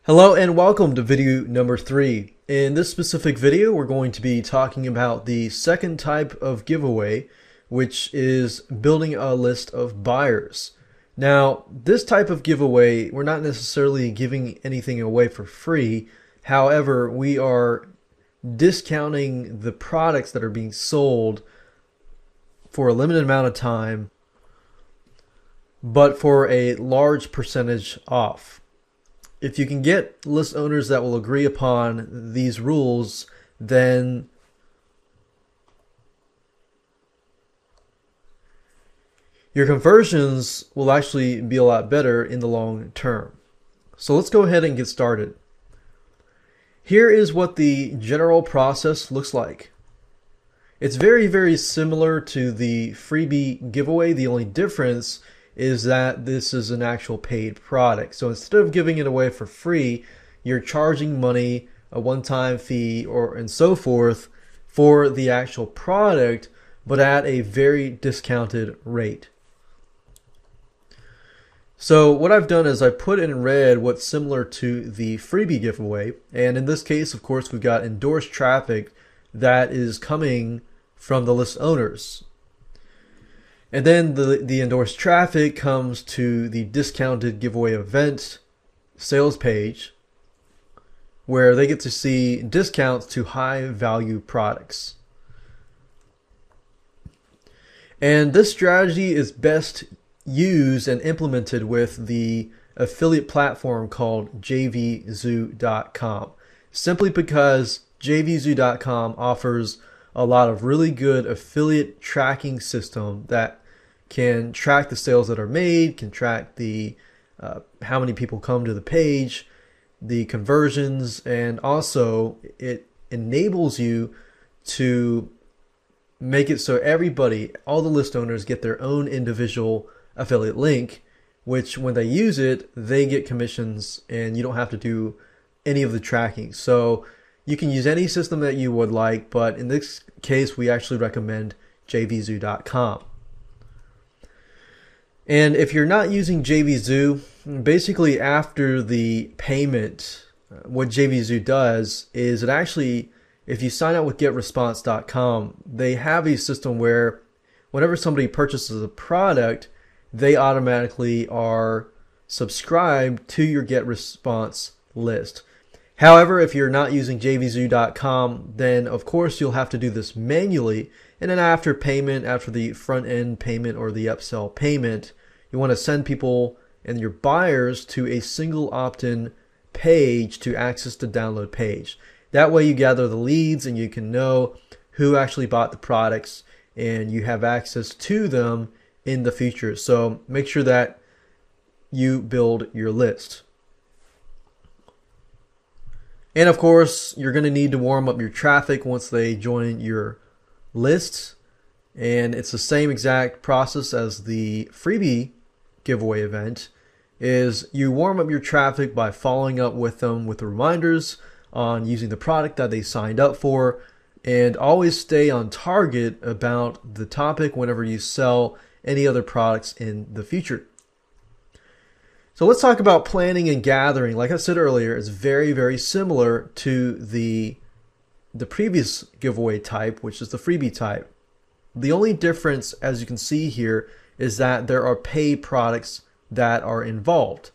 Hello and welcome to video number 3. In this specific video, we're going to be talking about the second type of giveaway, which is building a list of buyers. Now, this type of giveaway, we're not necessarily giving anything away for free. However, we are discounting the products that are being sold for a limited amount of time, but for a large percentage off. If you can get list owners that will agree upon these rules, then your conversions will actually be a lot better in the long term. So let's go ahead and get started. Here is what the general process looks like. It's very similar to the freebie giveaway. The only difference is that this is an actual paid product. So instead of giving it away for free, you're charging money, a one-time fee, and so forth for the actual product, but at a very discounted rate. So what I've done is I put in red what's similar to the freebie giveaway, and in this case, of course, we've got endorsed traffic that is coming from the list owners. And then the endorsed traffic comes to the discounted giveaway event sales page, where they get to see discounts to high value products. And this strategy is best used and implemented with the affiliate platform called jvzoo.com, simply because jvzoo.com offers a lot of really good affiliate tracking system that can track the sales that are made, can track the how many people come to the page, the conversions, and also it enables you to make it so everybody, all the list owners, get their own individual affiliate link, which when they use it, they get commissions and you don't have to do any of the tracking. So you can use any system that you would like, but in this case, we actually recommend jvzoo.com. And if you're not using JVZoo, basically after the payment, what JVZoo does is it actually, if you sign up with getresponse.com, they have a system where whenever somebody purchases a product, they automatically are subscribed to your GetResponse list. However, if you're not using jvzoo.com, then of course you'll have to do this manually. And then after payment, after the front end payment or the upsell payment, you want to send people and your buyers to a single opt-in page to access the download page. That way you gather the leads and you can know who actually bought the products and you have access to them in the future. So make sure that you build your list. And of course, you're going to need to warm up your traffic once they join your list. And it's the same exact process as the freebie giveaway event. Is you warm up your traffic by following up with them with the reminders on using the product that they signed up for, and always stay on target about the topic whenever you sell any other products in the future. So let's talk about planning and gathering. Like I said earlier, it's very similar to the previous giveaway type, which is the freebie type. The only difference, as you can see here, is that there are paid products that are involved.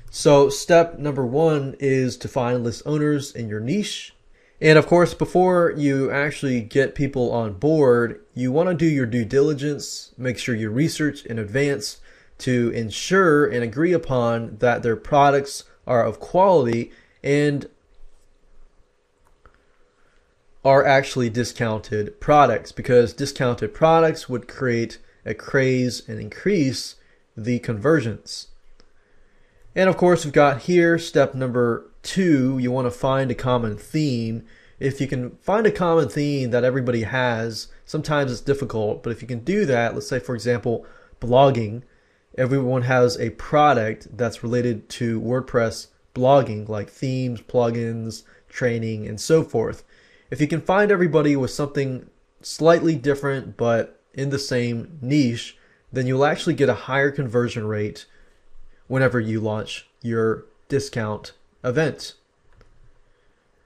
So step number 1 is to find list owners in your niche. And of course, before you actually get people on board, you want to do your due diligence, make sure you research in advance to ensure and agree upon that their products are of quality and are actually discounted products, because discounted products would create a craze and increase the conversions. And of course, we've got here step number 2, you want to find a common theme. If you can find a common theme that everybody has, sometimes it's difficult, but if you can do that, let's say for example, blogging, everyone has a product that's related to WordPress blogging, like themes, plugins, training, and so forth. If you can find everybody with something slightly different but in the same niche, then you'll actually get a higher conversion rate whenever you launch your discount event.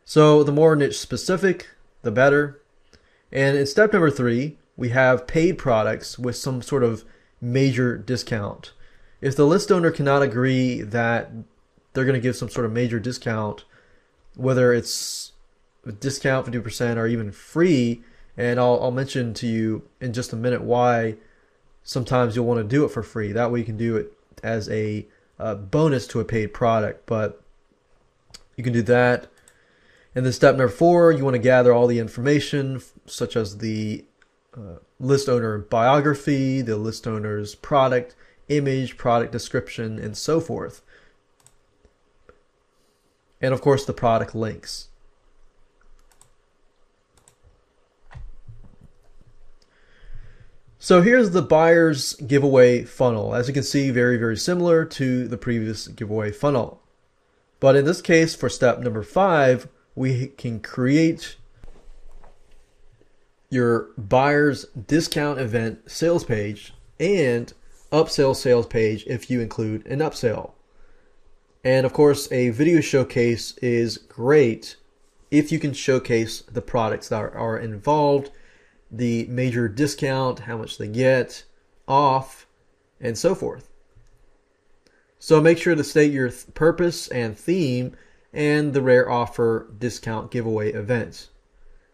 So the more niche specific, the better. And in step number 3, we have paid products with some sort of major discount. If the list owner cannot agree that they're going to give some sort of major discount, whether it's a discount 50% or even free, and I'll mention to you in just a minute why sometimes you'll want to do it for free. That way you can do it as a bonus to a paid product, but you can do that. And then step number 4, you want to gather all the information such as the list owner biography, the list owner's product image, product description, and so forth. And of course the product links. So here's the buyer's giveaway funnel. As you can see, very, very similar to the previous giveaway funnel. But in this case, for step number 5, we can create your buyer's discount event sales page and upsell sales page if you include an upsell. And of course, a video showcase is great if you can showcase the products that are involved, the major discount, how much they get off, and so forth. So make sure to state your purpose and theme and the rare offer discount giveaway event.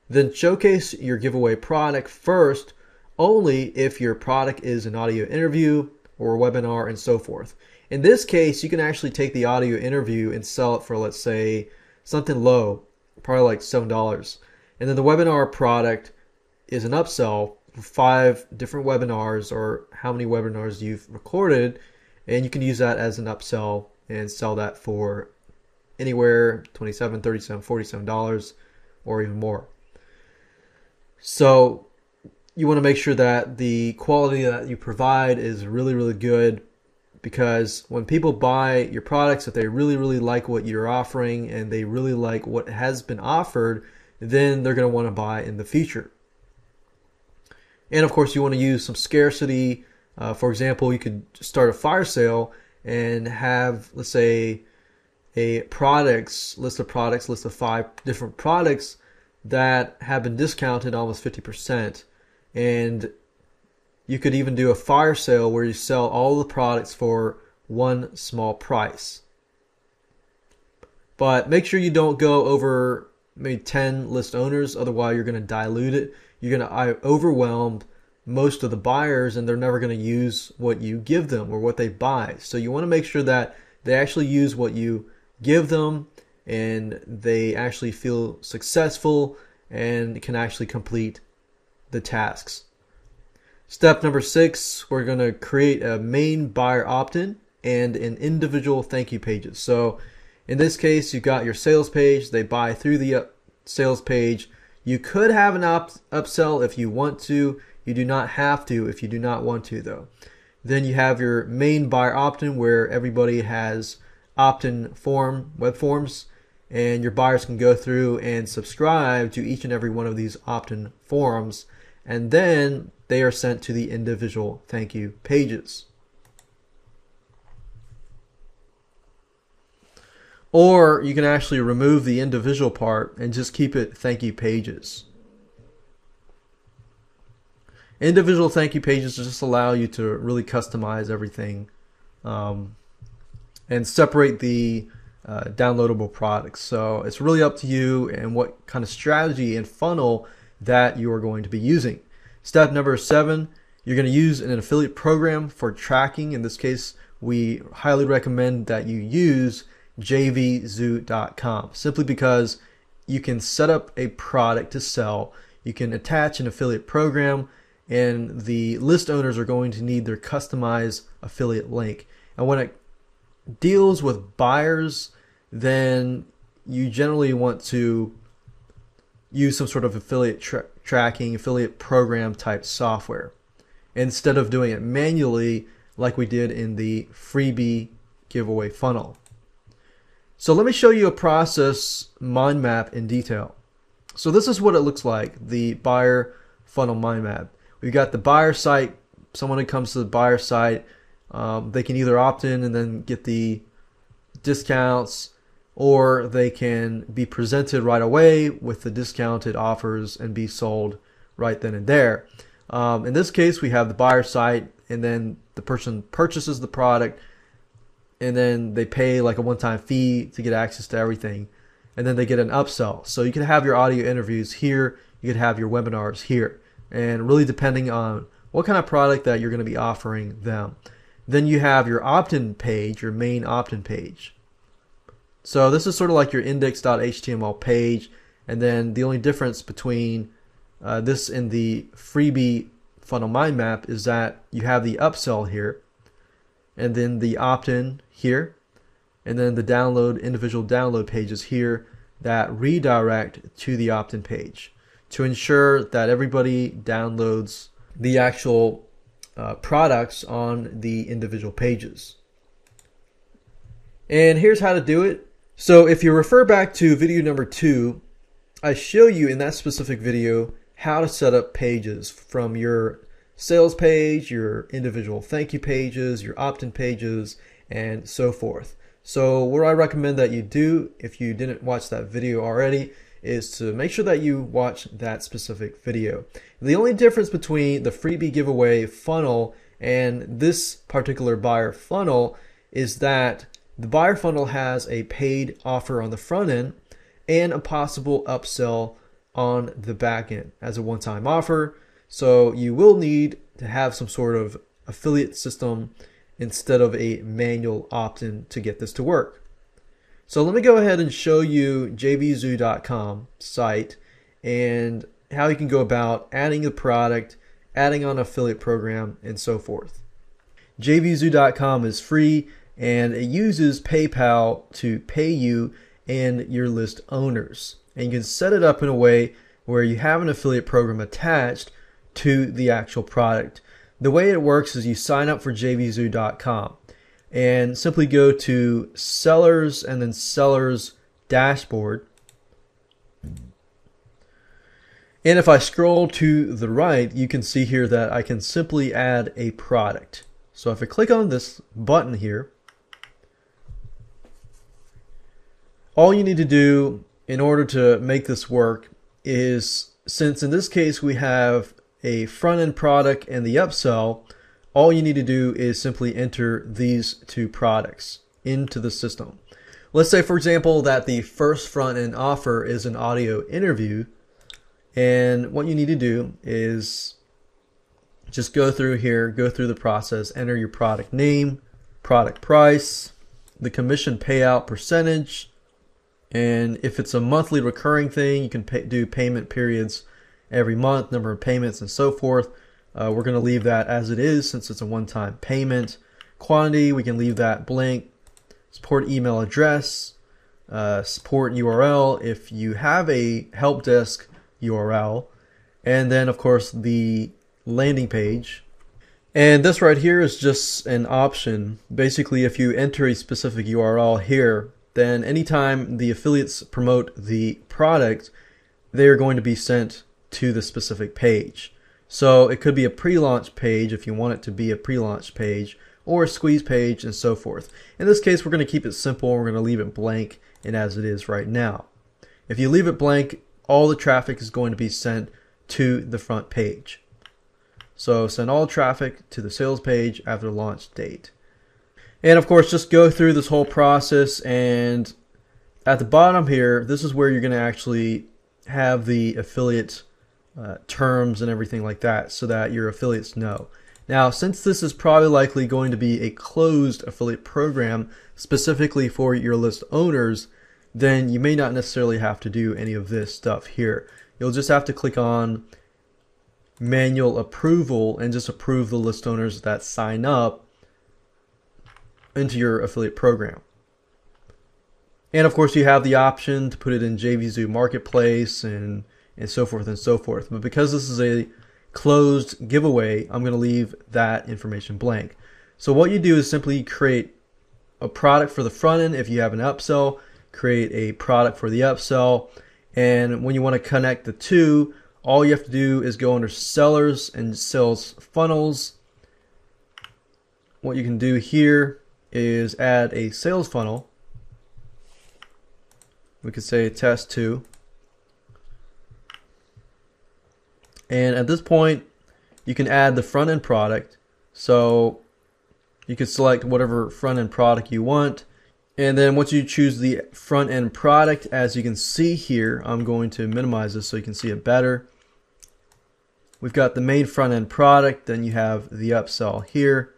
Then showcase your giveaway product first only if your product is an audio interview or a webinar and so forth. In this case, you can actually take the audio interview and sell it for, let's say, something low, probably like $7. And then the webinar product is an upsell for 5 different webinars or how many webinars you've recorded, and you can use that as an upsell and sell that for anywhere $27, $37, $47 or even more. So you want to make sure that the quality that you provide is really, really good, because when people buy your products, if they really, really like what you're offering and they really like what has been offered, then they're going to want to buy in the future. And of course, you want to use some scarcity. For example, you could start a fire sale and have, let's say, a list of 5 different products that have been discounted almost 50%. And you could even do a fire sale where you sell all the products for one small price. But make sure you don't go over maybe 10 list owners, otherwise you're going to dilute it. You're going to overwhelm most of the buyers, and they're never going to use what you give them or what they buy. So you want to make sure that they actually use what you give them and they actually feel successful and can actually complete the tasks. Step number 6, we're going to create a main buyer opt-in and an individual thank you pages. So in this case, you've got your sales page. They buy through the sales page. You could have an upsell if you want to. You do not have to if you do not want to, though. Then you have your main buyer opt-in where everybody has opt-in web forms, and your buyers can go through and subscribe to each and every one of these opt-in forms, and then they are sent to the individual thank you pages. Or you can actually remove the individual part and just keep it thank you pages. Individual thank you pages just allow you to really customize everything and separate the downloadable products. So it's really up to you and what kind of strategy and funnel that you are going to be using. Step number 7, you're going to use an affiliate program for tracking. In this case, we highly recommend that you use jvzoo.com, simply because you can set up a product to sell. You can attach an affiliate program, and the list owners are going to need their customized affiliate link. And when it deals with buyers, then you generally want to use some sort of affiliate tracking, affiliate program type software, instead of doing it manually like we did in the freebie giveaway funnel. So let me show you a process mind map in detail. So this is what it looks like, the buyer funnel mind map. We've got the buyer site. Someone who comes to the buyer site, they can either opt in and then get the discounts, or they can be presented right away with the discounted offers and be sold right then and there. In this case, we have the buyer site, and then the person purchases the product, and then they pay like a one-time fee to get access to everything, and then they get an upsell. So you can have your audio interviews here, you can have your webinars here, and really depending on what kind of product that you're going to be offering them. Then you have your opt-in page, your main opt-in page. So this is sort of like your index.html page, and then the only difference between this and the freebie funnel mind map is that you have the upsell here, and then the opt-in here, and then the individual download pages here that redirect to the opt-in page to ensure that everybody downloads the actual products on the individual pages. And here's how to do it. So if you refer back to video number 2, I show you in that specific video how to set up pages from your sales page, your individual thank you pages, your opt-in pages, and so forth. So what I recommend that you do, if you didn't watch that video already, is to make sure that you watch that specific video. The only difference between the freebie giveaway funnel and this particular buyer funnel is that the buyer funnel has a paid offer on the front end and a possible upsell on the back end as a one-time offer. So you will need to have some sort of affiliate system instead of a manual opt-in to get this to work. So let me go ahead and show you jvzoo.com site and how you can go about adding a product, adding on an affiliate program, and so forth. jvzoo.com is free, and it uses PayPal to pay you and your list owners. And you can set it up in a way where you have an affiliate program attached to the actual product. The way it works is you sign up for jvzoo.com and simply go to sellers and then sellers dashboard. And if I scroll to the right, you can see here that I can simply add a product. So if I click on this button here, all you need to do in order to make this work is, since in this case we have a front-end product and the upsell, all you need to do is simply enter these two products into the system. Let's say, for example, that the first front-end offer is an audio interview, and what you need to do is just go through here, go through the process, enter your product name, product price, the commission payout percentage, and if it's a monthly recurring thing, you can do payment periods every month, number of payments, and so forth. We're going to leave that as it is since it's a one-time payment. Quantity, we can leave that blank. Support email address, support URL if you have a help desk URL, and then of course the landing page. And this right here is just an option. Basically, if you enter a specific URL here, then anytime the affiliates promote the product, they are going to be sent to the specific page. So it could be a pre-launch page if you want it to be a pre-launch page, or a squeeze page, and so forth. In this case, we're going to keep it simple. We're going to leave it blank and as it is right now. If you leave it blank, all the traffic is going to be sent to the front page. So send all traffic to the sales page after launch date. And of course, just go through this whole process, and at the bottom here, this is where you're going to actually have the affiliate terms and everything like that, so that your affiliates know. Now, since this is probably likely going to be a closed affiliate program specifically for your list owners, then you may not necessarily have to do any of this stuff here. You'll just have to click on manual approval and just approve the list owners that sign up into your affiliate program. And of course, you have the option to put it in JVZoo Marketplace and so forth and so forth. But because this is a closed giveaway, I'm going to leave that information blank. So what you do is simply create a product for the front end. If you have an upsell, create a product for the upsell. And when you want to connect the two, all you have to do is go under sellers and sales funnels. What you can do here is add a sales funnel. We could say test 2. And at this point, you can add the front end product. So you could select whatever front end product you want. And then once you choose the front end product, as you can see here, I'm going to minimize this so you can see it better. We've got the main front end product, then you have the upsell here,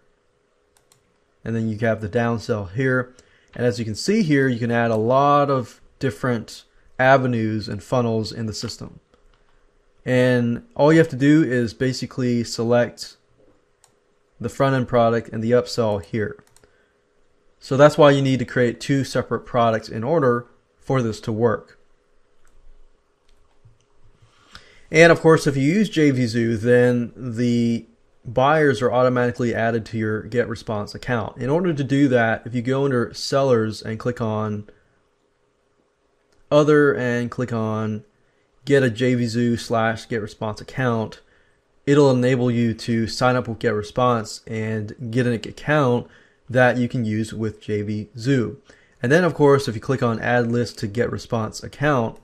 and then you have the downsell here. And as you can see here, you can add a lot of different avenues and funnels in the system. And all you have to do is basically select the front end product and the upsell here. So that's why you need to create 2 separate products in order for this to work. And of course, if you use JVZoo, then the buyers are automatically added to your GetResponse account. In order to do that, if you go under Sellers and click on Other and click on Get a JVZoo/GetResponse account, it'll enable you to sign up with GetResponse and get an account that you can use with JVZoo. And then of course, if you click on Add List to GetResponse account,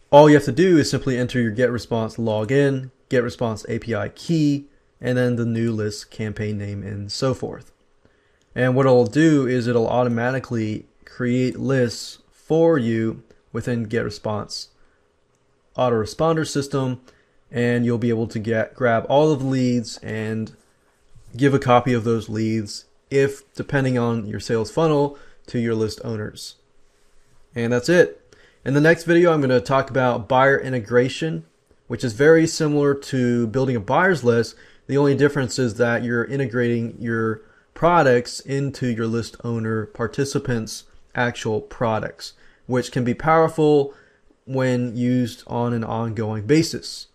all you have to do is simply enter your GetResponse login, GetResponse API key, and then the new list campaign name and so forth. And what it'll do is it'll automatically create lists for you within GetResponse autoresponder system, and you'll be able to grab all of the leads and give a copy of those leads, if depending on your sales funnel, to your list owners. And that's it. In the next video, I'm going to talk about buyer integration, which is very similar to building a buyer's list. The only difference is that you're integrating your products into your list owner participants' actual products, which can be powerful when used on an ongoing basis.